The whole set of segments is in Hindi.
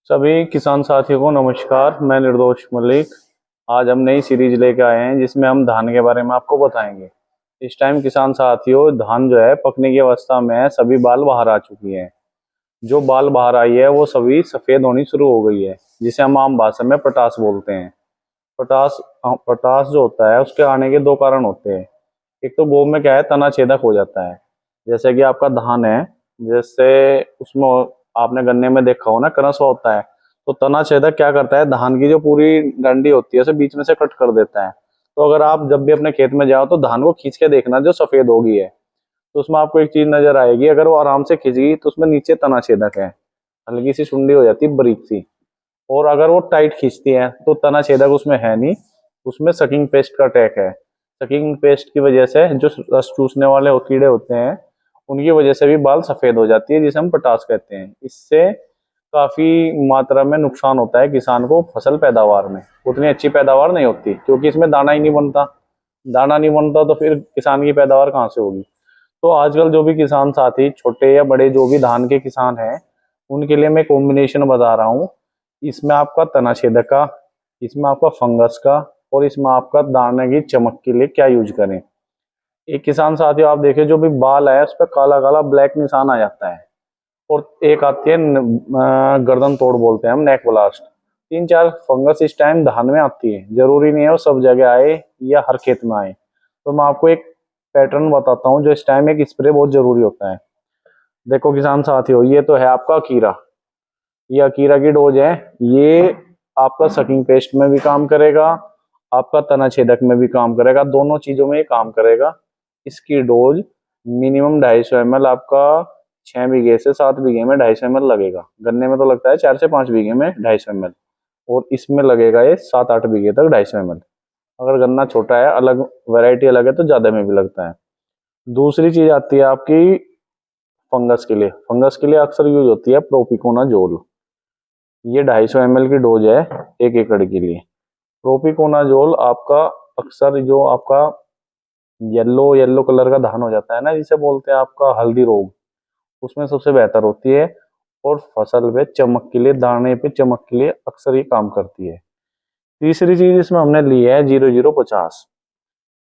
सभी किसान साथियों को नमस्कार। मैं निर्दोष मलिक। आज हम नई सीरीज लेके आए हैं जिसमें हम धान के बारे में आपको बताएंगे। इस टाइम किसान साथियों, धान जो है पकने की अवस्था में है। सभी बाल बाहर आ चुकी हैं। जो बाल बाहर आई है वो सभी सफेद होनी शुरू हो गई है, जिसे हम आम भाषा में पटास बोलते हैं। पटास जो होता है उसके आने के दो कारण होते हैं। एक तो गोब में क्या है, तना छेदक हो जाता है। जैसे कि आपका धान है, जैसे उसमें आपने गन्ने में देखा हो ना, कनसवा होता है। तो तना छेदक क्या करता है, धान की जो पूरी डंडी होती है उसे बीच में से कट कर देता है। तो अगर आप जब भी अपने खेत में जाओ तो धान को खींच के देखना, जो सफेद होगी है तो उसमें आपको एक चीज नजर आएगी। अगर वो आराम से खींच गई तो उसमें नीचे तना छेदक है, हल्की सी सुंडी हो जाती है, बारीक सी। और अगर वो टाइट खींचती है तो तना छेदक उसमें है नहीं, उसमें सकिंग पेस्ट का अटैक है। सकिंग पेस्ट की वजह से जो रस चूसने वाले कीड़े होते हैं उनकी वजह से भी बाल सफेद हो जाती है, जिसे हम पटास कहते हैं। इससे काफी मात्रा में नुकसान होता है किसान को। फसल पैदावार में उतनी अच्छी पैदावार नहीं होती, क्योंकि इसमें दाना ही नहीं बनता। दाना नहीं बनता तो फिर किसान की पैदावार कहाँ से होगी। तो आजकल जो भी किसान साथी, छोटे या बड़े, जो भी धान के किसान हैं, उनके लिए मैं कॉम्बिनेशन बता रहा हूँ। इसमें आपका तना छेदक का, इसमें आपका फंगस का, और इसमें आपका दाने की चमक के लिए क्या यूज करें। एक किसान साथियों, आप देखिए जो भी बाल है उस पर काला काला ब्लैक निशान आ जाता है। और एक आती है गर्दन तोड़ बोलते हैं हम, नेक ब्लास्ट। 3-4 फंगस इस टाइम धान में आती है। जरूरी नहीं है वो सब जगह आए या हर खेत में आए। तो मैं आपको एक पैटर्न बताता हूँ जो इस टाइम एक स्प्रे बहुत जरूरी होता है। देखो किसान साथियों, ये तो है आपका अकीरा। ये अकीरा की डोज है। ये आपका सकिंग पेस्ट में भी काम करेगा, आपका तना छेदक में भी काम करेगा, दोनों चीजों में ये काम करेगा। इसकी डोज मिनिमम 250 ml आपका 6 बीघे से 7 बीघे में 250 ml लगेगा। गन्ने में तो लगता है 4 से 5 बीघे में 250 ml, और इसमें लगेगा ये 7-8 बीघे तक 250 ml। अगर गन्ना छोटा है, अलग वैरायटी अलग है, तो ज्यादा में भी लगता है। दूसरी चीज आती है आपकी फंगस के लिए। फंगस के लिए अक्सर यूज होती है प्रोपिकोनाजोल। ये 250 ml की डोज है 1 एकड़ के लिए। प्रोपिकोनाजोल आपका अक्सर जो आपका येलो येलो कलर का धान हो जाता है ना, जिसे बोलते हैं आपका हल्दी रोग, उसमें सबसे बेहतर होती है। और फसल पे चमक के लिए, दाने पे चमक के लिए अक्सर ये काम करती है। तीसरी चीज इसमें हमने ली है 0050।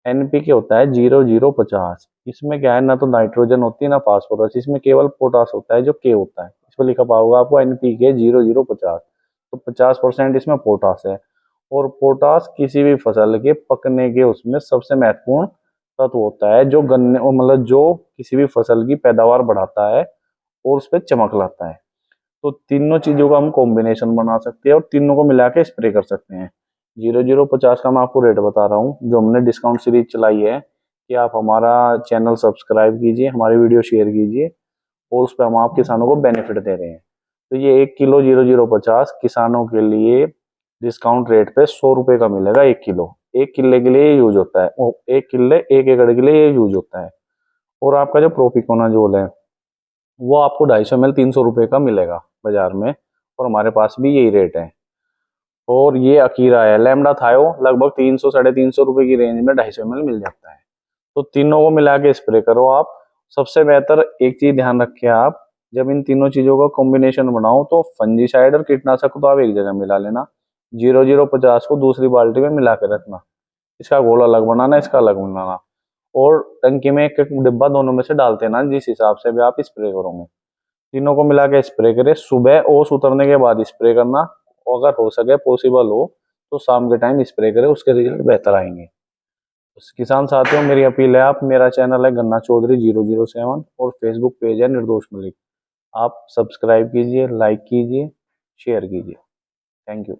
एनपीके होता है 0050। इसमें क्या है, ना तो नाइट्रोजन होती है ना फास्फोरस, इसमें केवल पोटास होता है, जो के होता है। इस पर लिखा पाओगे आपको एनपीके 0050। तो 50% इसमें पोटास है। और पोटास किसी भी फसल के पकने के उसमें सबसे महत्वपूर्ण तत्व होता है, जो गन्ने मतलब जो किसी भी फसल की पैदावार बढ़ाता है और उस पर चमक लाता है। तो तीनों चीजों का हम कॉम्बिनेशन बना सकते हैं और तीनों को मिला के स्प्रे कर सकते हैं। 0050 का मैं आपको रेट बता रहा हूँ, जो हमने डिस्काउंट सीरीज चलाई है, कि आप हमारा चैनल सब्सक्राइब कीजिए, हमारी वीडियो शेयर कीजिए, और उस पर हम आप किसानों को बेनिफिट दे रहे हैं। तो ये 1 किलो 0050 किसानों के लिए डिस्काउंट रेट पे 100 रुपये का मिलेगा। 1 किलो, 1 किले के लिए यूज होता है, 1 किले 1 एकड़ के लिए ये यूज होता है। और आपका जो प्रोपिकोनाजोल है वो आपको 250 ml 300 रुपये का मिलेगा बाजार में, और हमारे पास भी यही रेट है। और ये अकीरा है, लैम्डा थायो, लगभग 300-350 रुपये की रेंज में 250 ml मिल जाता है। तो तीनों को मिला के स्प्रे करो आप। सबसे बेहतर एक चीज ध्यान रखिए आप, जब इन तीनों चीजों का कॉम्बिनेशन बनाओ तो फंजीसाइड और कीटनाशक तो आप एक जगह मिला लेना। 0050 को दूसरी बाल्टी में मिला के रखना। इसका घोल अलग बनाना, इसका अलग बनाना। और टंकी में एक एक डिब्बा दोनों में से डालते ना, जिस हिसाब से भी आप स्प्रे करोगे। तीनों को मिला के स्प्रे करें। सुबह ओस उतरने के बाद स्प्रे करना, और अगर हो सके पॉसिबल हो तो शाम के टाइम स्प्रे करें, उसके रिजल्ट बेहतर आएंगे। किसान साथियों, मेरी अपील है, आप, मेरा चैनल है गन्ना चौधरी 007 और फेसबुक पेज है निर्दोष मलिक। आप सब्सक्राइब कीजिए, लाइक कीजिए, शेयर कीजिए। Thank you.